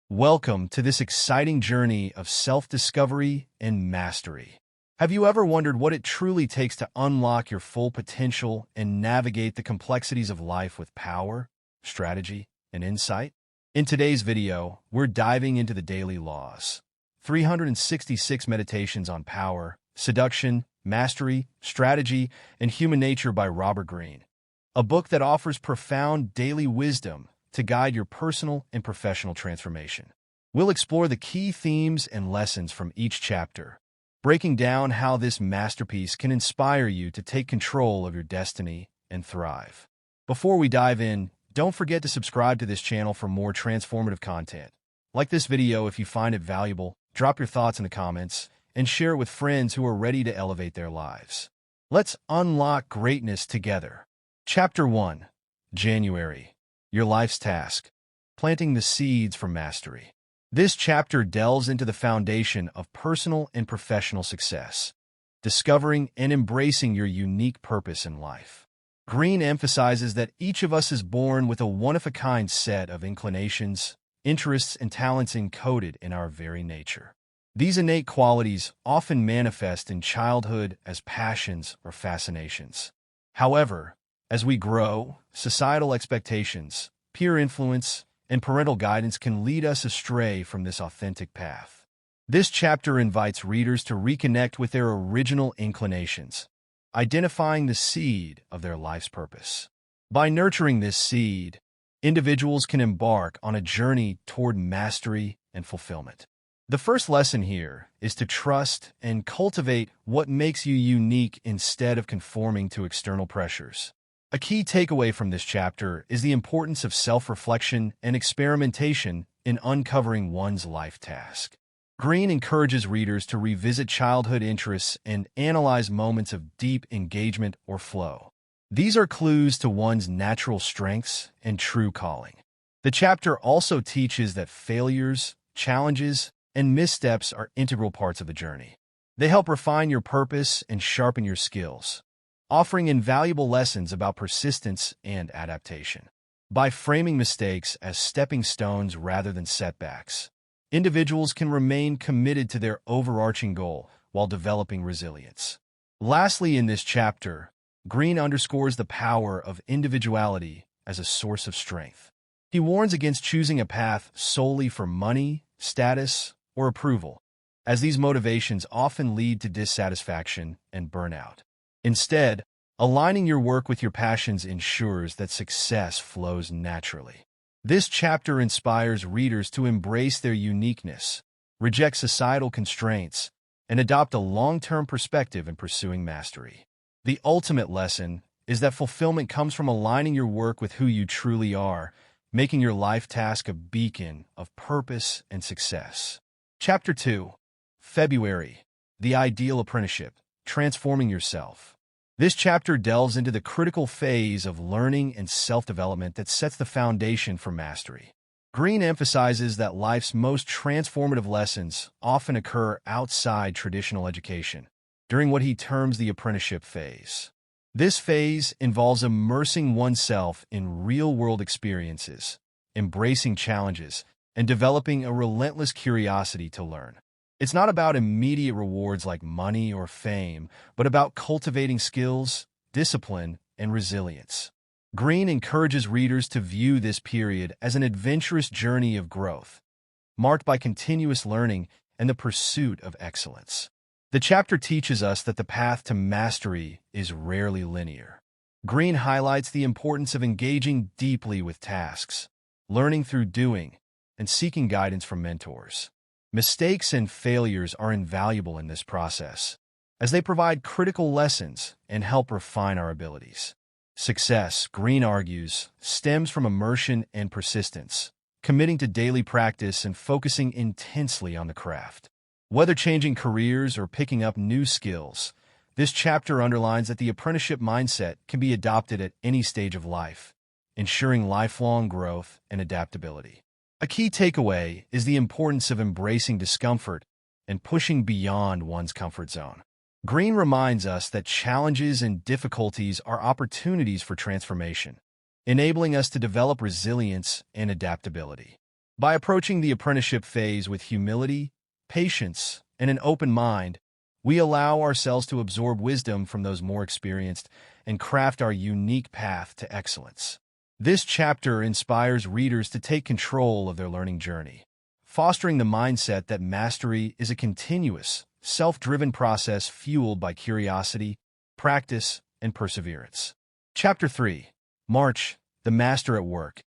Welcome to this exciting journey of self-discovery and mastery. Have you ever wondered what it truly takes to unlock your full potential and navigate the complexities of life with power, strategy, and insight? In today's video, we're diving into the daily laws. 366 meditations on power, seduction, mastery, strategy, and human nature by Greene. A book that offers profound daily wisdom to guide your personal and professional transformation. We'll explore the key themes and lessons from each chapter, breaking down how this masterpiece can inspire you to take control of your destiny and thrive. Before we dive in, don't forget to subscribe to this channel for more transformative content. Like this video if you find it valuable, drop your thoughts in the comments, and share it with friends who are ready to elevate their lives. Let's unlock greatness together. Chapter 1. January. Your life's task. Planting the seeds for mastery. This chapter delves into the foundation of personal and professional success, discovering and embracing your unique purpose in life. Greene emphasizes that each of us is born with a one-of-a-kind set of inclinations, interests, and talents encoded in our very nature. These innate qualities often manifest in childhood as passions or fascinations. However, as we grow, societal expectations, peer influence, and parental guidance can lead us astray from this authentic path. This chapter invites readers to reconnect with their original inclinations, identifying the seed of their life's purpose. By nurturing this seed, individuals can embark on a journey toward mastery and fulfillment. The first lesson here is to trust and cultivate what makes you unique instead of conforming to external pressures. A key takeaway from this chapter is the importance of self-reflection and experimentation in uncovering one's life task. Greene encourages readers to revisit childhood interests and analyze moments of deep engagement or flow. These are clues to one's natural strengths and true calling. The chapter also teaches that failures, challenges, and missteps are integral parts of the journey. They help refine your purpose and sharpen your skills, offering invaluable lessons about persistence and adaptation. By framing mistakes as stepping stones rather than setbacks, individuals can remain committed to their overarching goal while developing resilience. Lastly, in this chapter, Greene underscores the power of individuality as a source of strength. He warns against choosing a path solely for money, status, or approval, as these motivations often lead to dissatisfaction and burnout. Instead, aligning your work with your passions ensures that success flows naturally. This chapter inspires readers to embrace their uniqueness, reject societal constraints, and adopt a long-term perspective in pursuing mastery. The ultimate lesson is that fulfillment comes from aligning your work with who you truly are, making your life task a beacon of purpose and success. Chapter 2. February. The Ideal Apprenticeship. Transforming Yourself. This chapter delves into the critical phase of learning and self-development that sets the foundation for mastery. Greene emphasizes that life's most transformative lessons often occur outside traditional education, during what he terms the apprenticeship phase. This phase involves immersing oneself in real-world experiences, embracing challenges, and developing a relentless curiosity to learn. It's not about immediate rewards like money or fame, but about cultivating skills, discipline, and resilience. Greene encourages readers to view this period as an adventurous journey of growth, marked by continuous learning and the pursuit of excellence. The chapter teaches us that the path to mastery is rarely linear. Greene highlights the importance of engaging deeply with tasks, learning through doing, and seeking guidance from mentors. Mistakes and failures are invaluable in this process, as they provide critical lessons and help refine our abilities. Success, Greene argues, stems from immersion and persistence, committing to daily practice and focusing intensely on the craft. Whether changing careers or picking up new skills, this chapter underlines that the apprenticeship mindset can be adopted at any stage of life, ensuring lifelong growth and adaptability. A key takeaway is the importance of embracing discomfort and pushing beyond one's comfort zone. Greene reminds us that challenges and difficulties are opportunities for transformation, enabling us to develop resilience and adaptability. By approaching the apprenticeship phase with humility, patience, and an open mind, we allow ourselves to absorb wisdom from those more experienced and craft our unique path to excellence. This chapter inspires readers to take control of their learning journey, fostering the mindset that mastery is a continuous, self-driven process fueled by curiosity, practice, and perseverance. Chapter 3. March, the Master at Work.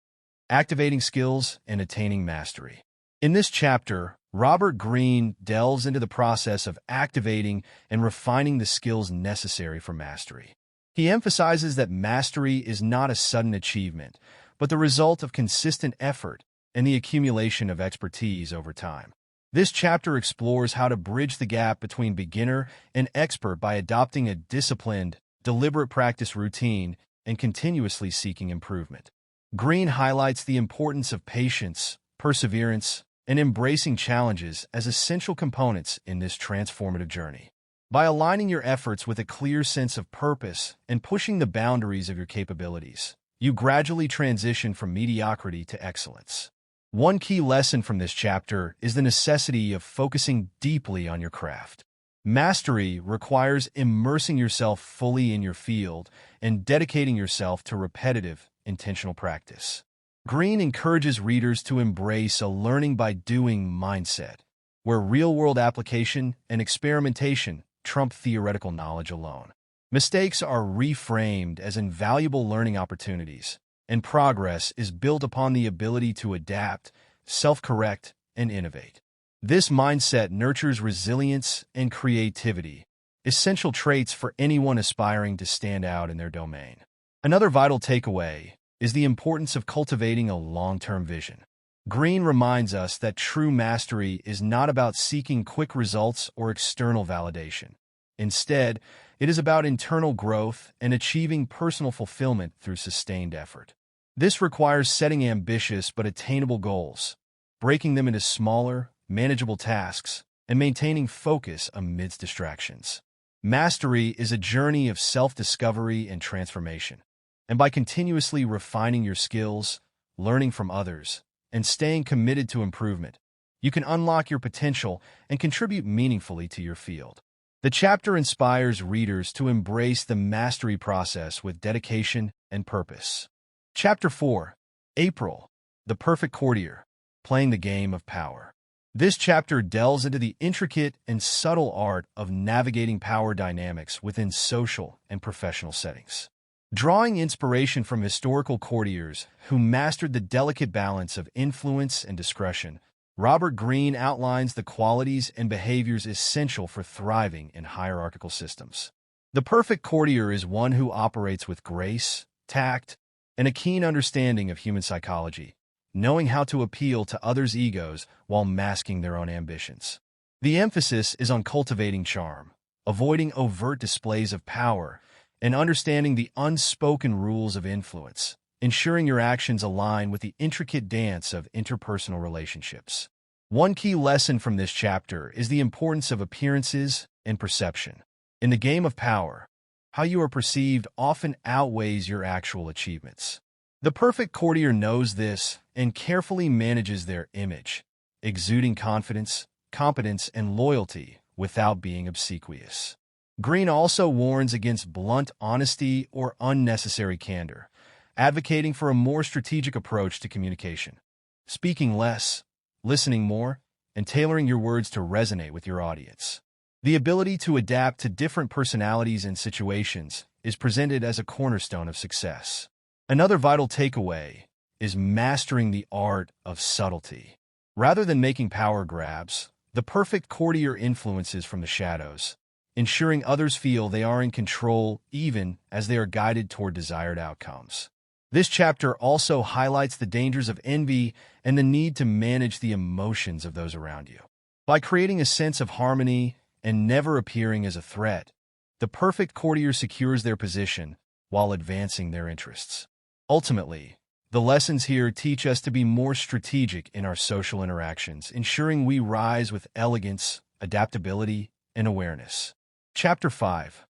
Activating skills and attaining mastery. In this chapter, Robert Greene delves into the process of activating and refining the skills necessary for mastery. He emphasizes that mastery is not a sudden achievement, but the result of consistent effort and the accumulation of expertise over time. This chapter explores how to bridge the gap between beginner and expert by adopting a disciplined, deliberate practice routine and continuously seeking improvement. Greene highlights the importance of patience, perseverance, and embracing challenges as essential components in this transformative journey. By aligning your efforts with a clear sense of purpose and pushing the boundaries of your capabilities, you gradually transition from mediocrity to excellence. One key lesson from this chapter is the necessity of focusing deeply on your craft. Mastery requires immersing yourself fully in your field and dedicating yourself to repetitive, intentional practice. Greene encourages readers to embrace a learning-by-doing mindset, where real-world application and experimentation trump theoretical knowledge alone. Mistakes are reframed as invaluable learning opportunities, and progress is built upon the ability to adapt, self-correct, and innovate. This mindset nurtures resilience and creativity, essential traits for anyone aspiring to stand out in their domain. Another vital takeaway is the importance of cultivating a long-term vision. Greene reminds us that true mastery is not about seeking quick results or external validation. Instead, it is about internal growth and achieving personal fulfillment through sustained effort. This requires setting ambitious but attainable goals, breaking them into smaller, manageable tasks, and maintaining focus amidst distractions. Mastery is a journey of self-discovery and transformation, and by continuously refining your skills, learning from others, and staying committed to improvement, you can unlock your potential and contribute meaningfully to your field. The chapter inspires readers to embrace the mastery process with dedication and purpose. Chapter 4. April, the Perfect Courtier, Playing the Game of Power. This chapter delves into the intricate and subtle art of navigating power dynamics within social and professional settings. Drawing inspiration from historical courtiers who mastered the delicate balance of influence and discretion, Robert Greene outlines the qualities and behaviors essential for thriving in hierarchical systems. The perfect courtier is one who operates with grace, tact, and a keen understanding of human psychology, knowing how to appeal to others' egos while masking their own ambitions. The emphasis is on cultivating charm, avoiding overt displays of power, and understanding the unspoken rules of influence, ensuring your actions align with the intricate dance of interpersonal relationships. One key lesson from this chapter is the importance of appearances and perception. In the game of power, how you are perceived often outweighs your actual achievements. The perfect courtier knows this and carefully manages their image, exuding confidence, competence, and loyalty without being obsequious. Greene also warns against blunt honesty or unnecessary candor, advocating for a more strategic approach to communication. Speaking less, listening more, and tailoring your words to resonate with your audience. The ability to adapt to different personalities and situations is presented as a cornerstone of success. Another vital takeaway is mastering the art of subtlety. Rather than making power grabs, the perfect courtier influences from the shadows, ensuring others feel they are in control even as they are guided toward desired outcomes. This chapter also highlights the dangers of envy and the need to manage the emotions of those around you. By creating a sense of harmony and never appearing as a threat, the perfect courtier secures their position while advancing their interests. Ultimately, the lessons here teach us to be more strategic in our social interactions, ensuring we rise with elegance, adaptability, and awareness. Chapter 5.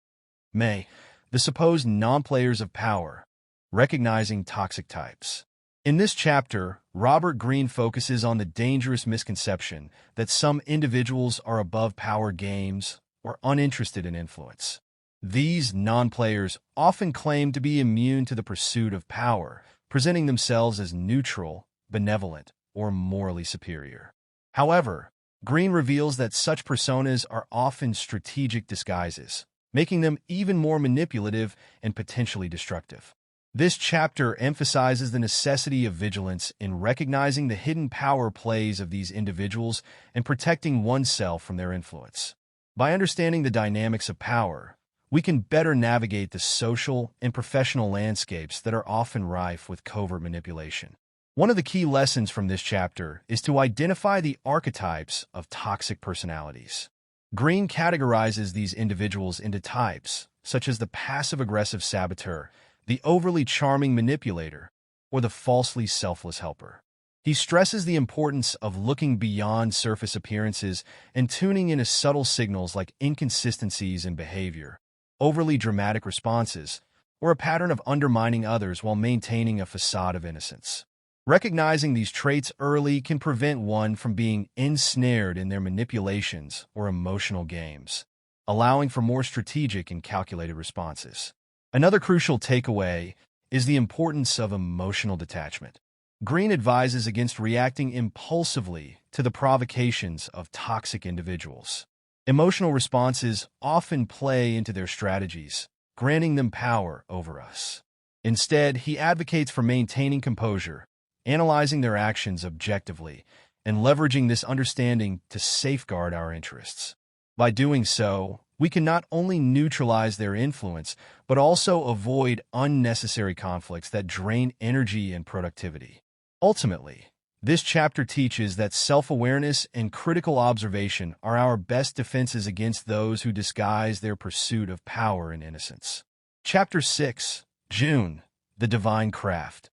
May, the supposed non-players of power, recognizing toxic types. In this chapter, Robert Greene focuses on the dangerous misconception that some individuals are above power games or uninterested in influence. These non-players often claim to be immune to the pursuit of power, presenting themselves as neutral, benevolent, or morally superior. However, Greene reveals that such personas are often strategic disguises, making them even more manipulative and potentially destructive. This chapter emphasizes the necessity of vigilance in recognizing the hidden power plays of these individuals and protecting oneself from their influence. By understanding the dynamics of power, we can better navigate the social and professional landscapes that are often rife with covert manipulation. One of the key lessons from this chapter is to identify the archetypes of toxic personalities. Greene categorizes these individuals into types, such as the passive-aggressive saboteur, the overly charming manipulator, or the falsely selfless helper. He stresses the importance of looking beyond surface appearances and tuning into subtle signals like inconsistencies in behavior, overly dramatic responses, or a pattern of undermining others while maintaining a facade of innocence. Recognizing these traits early can prevent one from being ensnared in their manipulations or emotional games, allowing for more strategic and calculated responses. Another crucial takeaway is the importance of emotional detachment. Greene advises against reacting impulsively to the provocations of toxic individuals. Emotional responses often play into their strategies, granting them power over us. Instead, he advocates for maintaining composure, analyzing their actions objectively, and leveraging this understanding to safeguard our interests. By doing so, we can not only neutralize their influence, but also avoid unnecessary conflicts that drain energy and productivity. Ultimately, this chapter teaches that self-awareness and critical observation are our best defenses against those who disguise their pursuit of power and innocence. Chapter 6, June, The Divine Craft,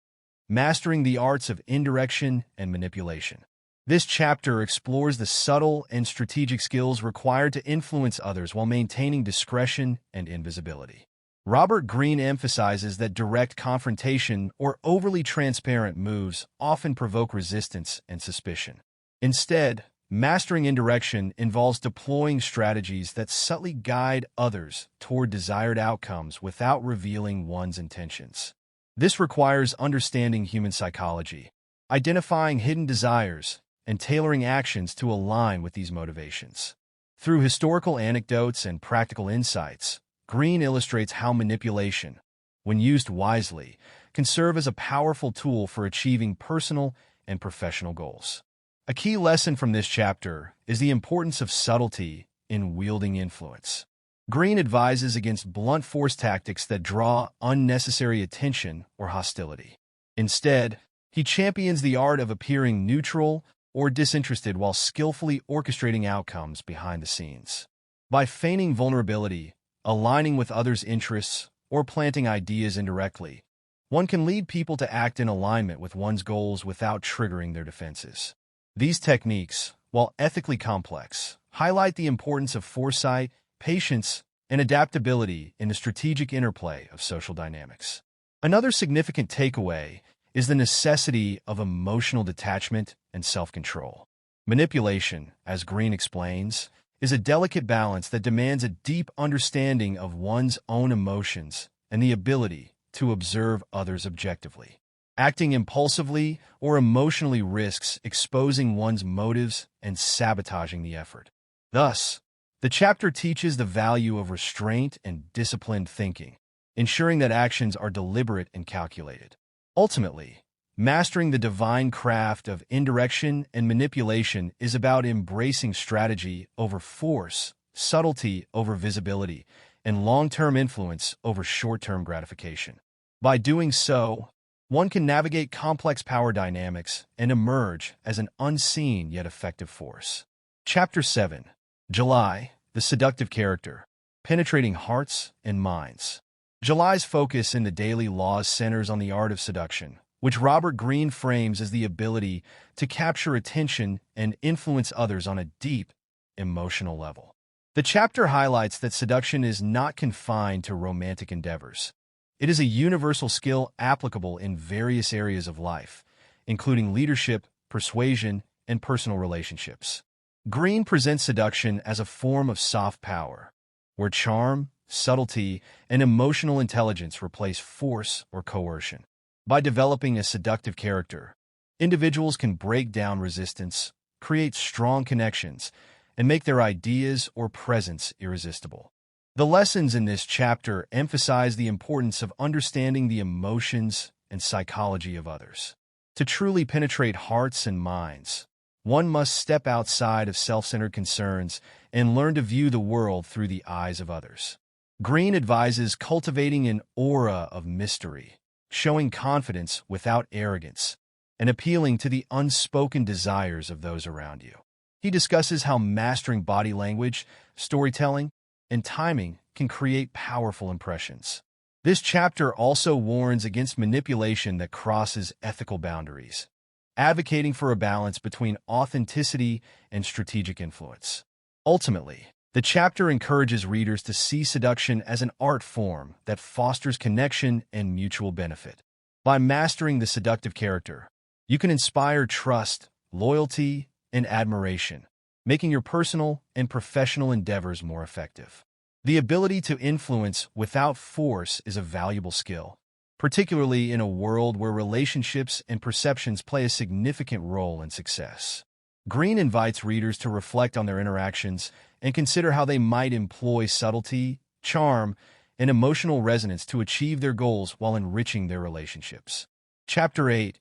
Mastering the Arts of Indirection and Manipulation. This chapter explores the subtle and strategic skills required to influence others while maintaining discretion and invisibility. Robert Greene emphasizes that direct confrontation or overly transparent moves often provoke resistance and suspicion. Instead, mastering indirection involves deploying strategies that subtly guide others toward desired outcomes without revealing one's intentions. This requires understanding human psychology, identifying hidden desires, and tailoring actions to align with these motivations. Through historical anecdotes and practical insights, Greene illustrates how manipulation, when used wisely, can serve as a powerful tool for achieving personal and professional goals. A key lesson from this chapter is the importance of subtlety in wielding influence. Greene advises against blunt force tactics that draw unnecessary attention or hostility. Instead, he champions the art of appearing neutral or disinterested while skillfully orchestrating outcomes behind the scenes. By feigning vulnerability, aligning with others' interests, or planting ideas indirectly, one can lead people to act in alignment with one's goals without triggering their defenses. These techniques, while ethically complex, highlight the importance of foresight, patience, and adaptability in the strategic interplay of social dynamics. Another significant takeaway is the necessity of emotional detachment and self-control. Manipulation, as Greene explains, is a delicate balance that demands a deep understanding of one's own emotions and the ability to observe others objectively. Acting impulsively or emotionally risks exposing one's motives and sabotaging the effort. Thus, the chapter teaches the value of restraint and disciplined thinking, ensuring that actions are deliberate and calculated. Ultimately, mastering the divine craft of indirection and manipulation is about embracing strategy over force, subtlety over visibility, and long-term influence over short-term gratification. By doing so, one can navigate complex power dynamics and emerge as an unseen yet effective force. Chapter 7, July, The Seductive Character, Penetrating Hearts and Minds. July's focus in the daily laws centers on the art of seduction, which Robert Greene frames as the ability to capture attention and influence others on a deep, emotional level. The chapter highlights that seduction is not confined to romantic endeavors. It is a universal skill applicable in various areas of life, including leadership, persuasion, and personal relationships. Greene presents seduction as a form of soft power, where charm, subtlety, and emotional intelligence replace force or coercion. By developing a seductive character, individuals can break down resistance, create strong connections, and make their ideas or presence irresistible. The lessons in this chapter emphasize the importance of understanding the emotions and psychology of others. To truly penetrate hearts and minds, one must step outside of self-centered concerns and learn to view the world through the eyes of others. Greene advises cultivating an aura of mystery, showing confidence without arrogance, and appealing to the unspoken desires of those around you. He discusses how mastering body language, storytelling, and timing can create powerful impressions. This chapter also warns against manipulation that crosses ethical boundaries, advocating for a balance between authenticity and strategic influence. Ultimately, the chapter encourages readers to see seduction as an art form that fosters connection and mutual benefit. By mastering the seductive character, you can inspire trust, loyalty, and admiration, making your personal and professional endeavors more effective. The ability to influence without force is a valuable skill, particularly in a world where relationships and perceptions play a significant role in success. Greene invites readers to reflect on their interactions and consider how they might employ subtlety, charm, and emotional resonance to achieve their goals while enriching their relationships. Chapter 8.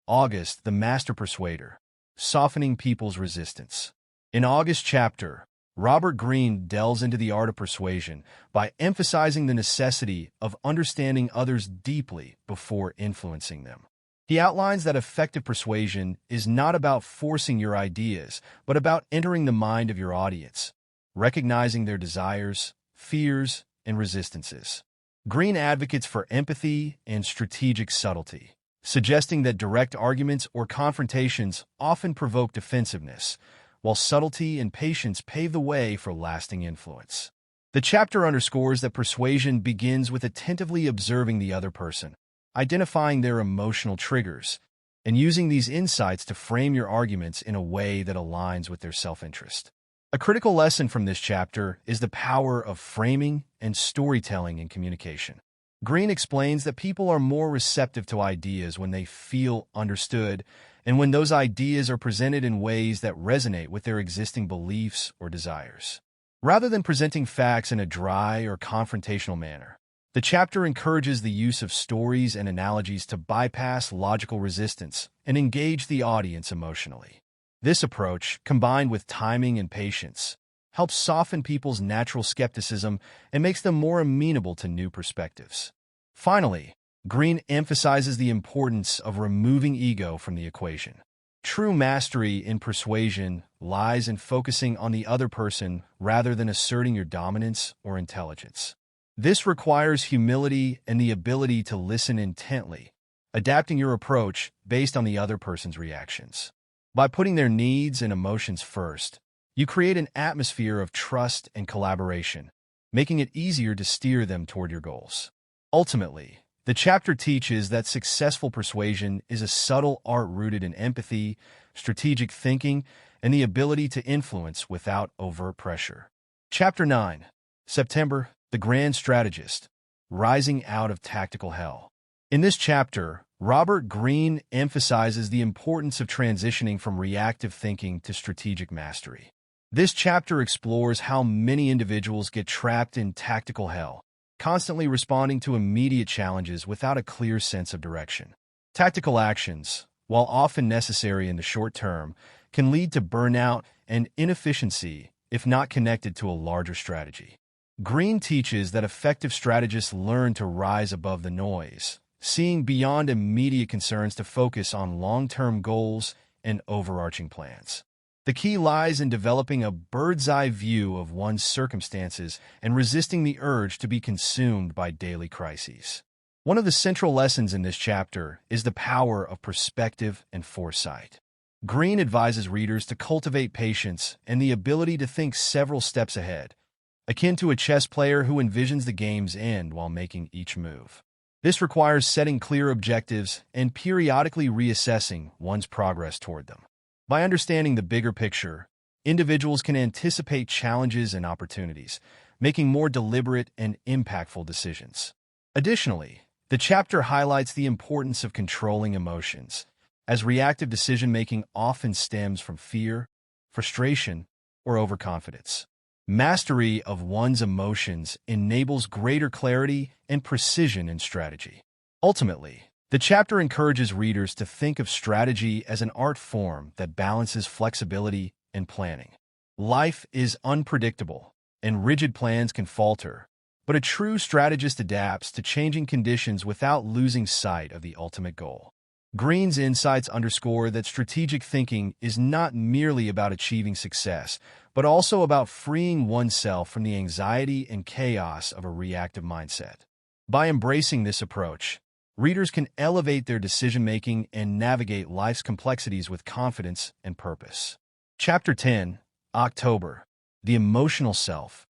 August, the Master Persuader, Softening People's Resistance. In August's chapter, Robert Greene delves into the art of persuasion by emphasizing the necessity of understanding others deeply before influencing them. He outlines that effective persuasion is not about forcing your ideas, but about entering the mind of your audience, recognizing their desires, fears, and resistances. Greene advocates for empathy and strategic subtlety, suggesting that direct arguments or confrontations often provoke defensiveness, while subtlety and patience pave the way for lasting influence. The chapter underscores that persuasion begins with attentively observing the other person, identifying their emotional triggers, and using these insights to frame your arguments in a way that aligns with their self-interest. A critical lesson from this chapter is the power of framing and storytelling in communication. Greene explains that people are more receptive to ideas when they feel understood, and when those ideas are presented in ways that resonate with their existing beliefs or desires. Rather than presenting facts in a dry or confrontational manner, the chapter encourages the use of stories and analogies to bypass logical resistance and engage the audience emotionally. This approach, combined with timing and patience, helps soften people's natural skepticism and makes them more amenable to new perspectives. Finally, Greene emphasizes the importance of removing ego from the equation. True mastery in persuasion lies in focusing on the other person rather than asserting your dominance or intelligence. This requires humility and the ability to listen intently, adapting your approach based on the other person's reactions. By putting their needs and emotions first, you create an atmosphere of trust and collaboration, making it easier to steer them toward your goals. Ultimately, the chapter teaches that successful persuasion is a subtle art rooted in empathy, strategic thinking, and the ability to influence without overt pressure. Chapter 9. September, the Grand Strategist, Rising Out of Tactical Hell. In this chapter, Robert Greene emphasizes the importance of transitioning from reactive thinking to strategic mastery. This chapter explores how many individuals get trapped in tactical hell, constantly responding to immediate challenges without a clear sense of direction. Tactical actions, while often necessary in the short term, can lead to burnout and inefficiency if not connected to a larger strategy. Greene teaches that effective strategists learn to rise above the noise, seeing beyond immediate concerns to focus on long-term goals and overarching plans. The key lies in developing a bird's-eye view of one's circumstances and resisting the urge to be consumed by daily crises. One of the central lessons in this chapter is the power of perspective and foresight. Greene advises readers to cultivate patience and the ability to think several steps ahead, akin to a chess player who envisions the game's end while making each move. This requires setting clear objectives and periodically reassessing one's progress toward them. By understanding the bigger picture, individuals can anticipate challenges and opportunities, making more deliberate and impactful decisions. Additionally, the chapter highlights the importance of controlling emotions, as reactive decision-making often stems from fear, frustration, or overconfidence. Mastery of one's emotions enables greater clarity and precision in strategy. Ultimately, the chapter encourages readers to think of strategy as an art form that balances flexibility and planning. Life is unpredictable, and rigid plans can falter, but a true strategist adapts to changing conditions without losing sight of the ultimate goal. Greene's insights underscore that strategic thinking is not merely about achieving success, but also about freeing oneself from the anxiety and chaos of a reactive mindset. By embracing this approach, readers can elevate their decision-making and navigate life's complexities with confidence and purpose. Chapter 10, October, The Emotional Self,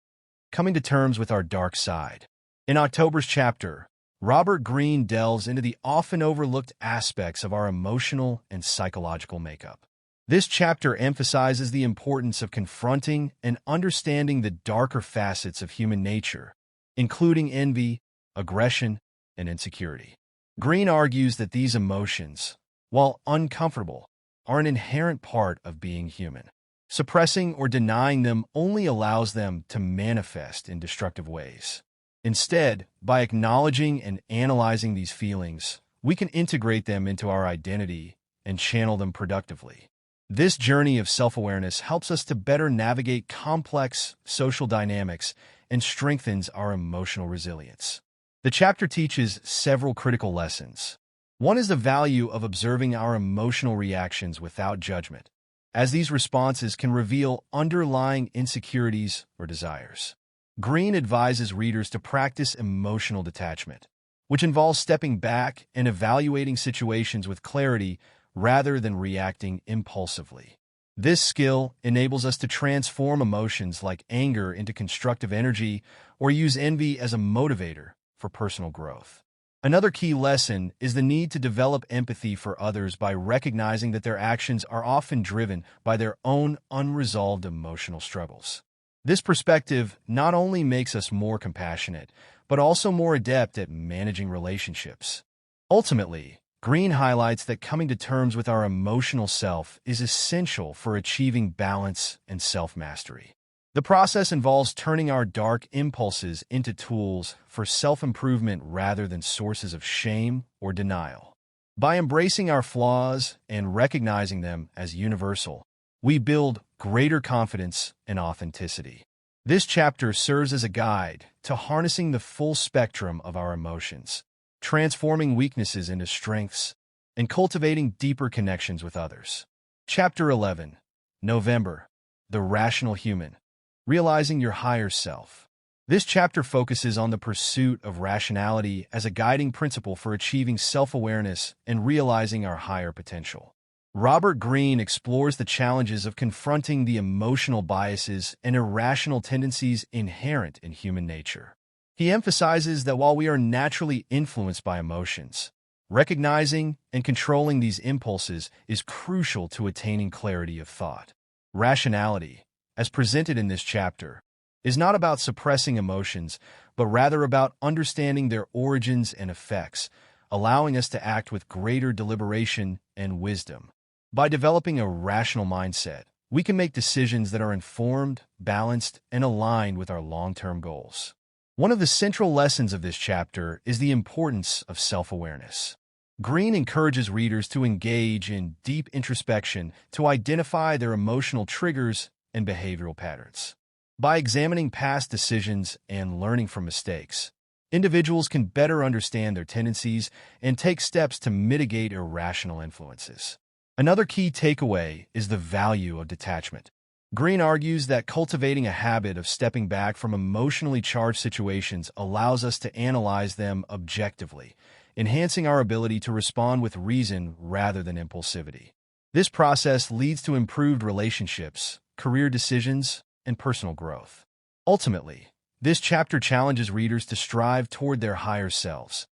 Coming to Terms with Our Dark Side. In October's chapter, Robert Greene delves into the often overlooked aspects of our emotional and psychological makeup. This chapter emphasizes the importance of confronting and understanding the darker facets of human nature, including envy, aggression, and insecurity. Greene argues that these emotions, while uncomfortable, are an inherent part of being human. Suppressing or denying them only allows them to manifest in destructive ways. Instead, by acknowledging and analyzing these feelings, we can integrate them into our identity and channel them productively. This journey of self-awareness helps us to better navigate complex social dynamics and strengthens our emotional resilience. The chapter teaches several critical lessons. One is the value of observing our emotional reactions without judgment, as these responses can reveal underlying insecurities or desires. Greene advises readers to practice emotional detachment, which involves stepping back and evaluating situations with clarity rather than reacting impulsively. This skill enables us to transform emotions like anger into constructive energy or use envy as a motivator for personal growth. Another key lesson is the need to develop empathy for others by recognizing that their actions are often driven by their own unresolved emotional struggles. This perspective not only makes us more compassionate, but also more adept at managing relationships. Ultimately, Greene highlights that coming to terms with our emotional self is essential for achieving balance and self-mastery. The process involves turning our dark impulses into tools for self-improvement rather than sources of shame or denial. By embracing our flaws and recognizing them as universal, we build greater confidence and authenticity. This chapter serves as a guide to harnessing the full spectrum of our emotions, transforming weaknesses into strengths, and cultivating deeper connections with others. Chapter 11, November, The Rational Human, Realizing Your Higher Self. This chapter focuses on the pursuit of rationality as a guiding principle for achieving self-awareness and realizing our higher potential. Robert Greene explores the challenges of confronting the emotional biases and irrational tendencies inherent in human nature. He emphasizes that while we are naturally influenced by emotions, recognizing and controlling these impulses is crucial to attaining clarity of thought. Rationality, as presented in this chapter, is not about suppressing emotions, but rather about understanding their origins and effects, allowing us to act with greater deliberation and wisdom. By developing a rational mindset, we can make decisions that are informed, balanced, and aligned with our long-term goals. One of the central lessons of this chapter is the importance of self-awareness. Greene encourages readers to engage in deep introspection to identify their emotional triggers and behavioral patterns. By examining past decisions and learning from mistakes, individuals can better understand their tendencies and take steps to mitigate irrational influences. Another key takeaway is the value of detachment. Greene argues that cultivating a habit of stepping back from emotionally charged situations allows us to analyze them objectively, enhancing our ability to respond with reason rather than impulsivity. This process leads to improved relationships, career decisions, and personal growth. Ultimately, this chapter challenges readers to strive toward their higher selves,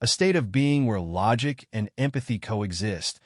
a state of being where logic and empathy coexist,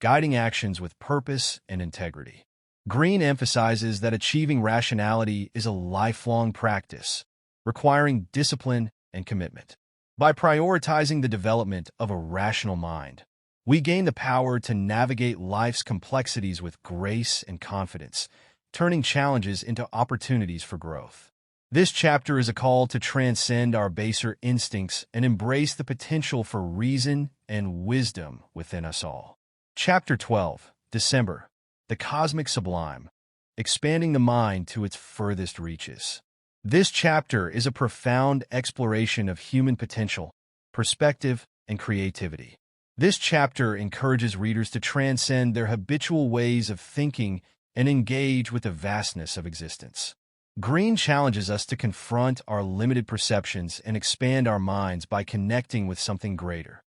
guiding actions with purpose and integrity. Greene emphasizes that achieving rationality is a lifelong practice, requiring discipline and commitment. By prioritizing the development of a rational mind, we gain the power to navigate life's complexities with grace and confidence, turning challenges into opportunities for growth. This chapter is a call to transcend our baser instincts and embrace the potential for reason and wisdom within us all. Chapter 12, December, the Cosmic Sublime, expanding the mind to its furthest reaches. This chapter is a profound exploration of human potential, perspective, and creativity. This chapter encourages readers to transcend their habitual ways of thinking and engage with the vastness of existence. Greene challenges us to confront our limited perceptions and expand our minds by connecting with something greater,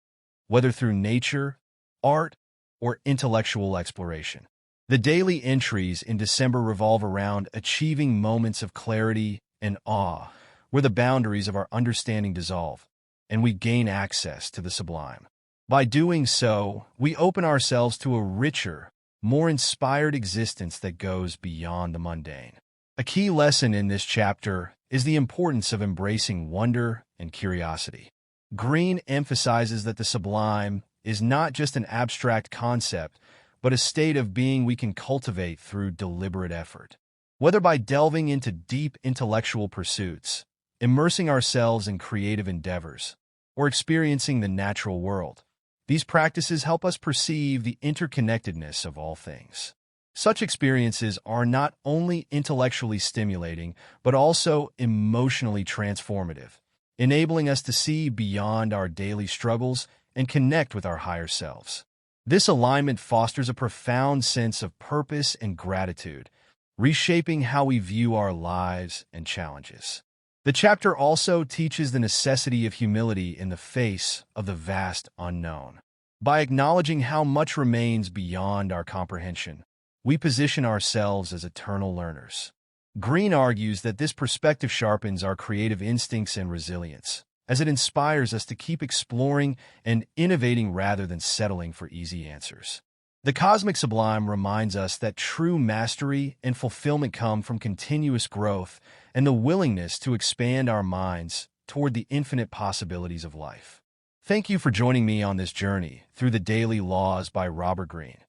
whether through nature, art, or intellectual exploration. The daily entries in December revolve around achieving moments of clarity and awe, where the boundaries of our understanding dissolve, and we gain access to the sublime. By doing so, we open ourselves to a richer, more inspired existence that goes beyond the mundane. A key lesson in this chapter is the importance of embracing wonder and curiosity. Greene emphasizes that the sublime is not just an abstract concept, but a state of being we can cultivate through deliberate effort. Whether by delving into deep intellectual pursuits, immersing ourselves in creative endeavors, or experiencing the natural world, these practices help us perceive the interconnectedness of all things. Such experiences are not only intellectually stimulating, but also emotionally transformative, enabling us to see beyond our daily struggles and connect with our higher selves. This alignment fosters a profound sense of purpose and gratitude, reshaping how we view our lives and challenges. The chapter also teaches the necessity of humility in the face of the vast unknown. By acknowledging how much remains beyond our comprehension, we position ourselves as eternal learners. Greene argues that this perspective sharpens our creative instincts and resilience, as it inspires us to keep exploring and innovating rather than settling for easy answers. The Cosmic Sublime reminds us that true mastery and fulfillment come from continuous growth and the willingness to expand our minds toward the infinite possibilities of life. Thank you for joining me on this journey through the Daily Laws by Robert Greene,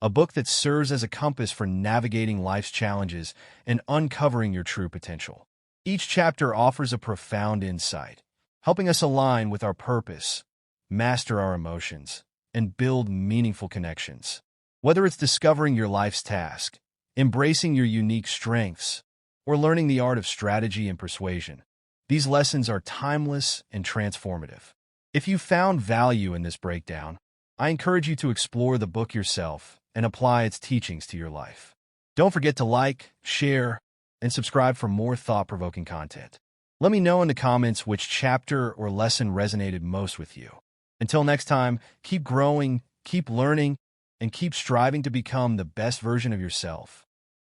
a book that serves as a compass for navigating life's challenges and uncovering your true potential. Each chapter offers a profound insight, helping us align with our purpose, master our emotions, and build meaningful connections. Whether it's discovering your life's task, embracing your unique strengths, or learning the art of strategy and persuasion, these lessons are timeless and transformative. If you found value in this breakdown, I encourage you to explore the book yourself and apply its teachings to your life. Don't forget to like, share, and subscribe for more thought-provoking content. Let me know in the comments which chapter or lesson resonated most with you. Until next time, keep growing, keep learning, and keep striving to become the best version of yourself.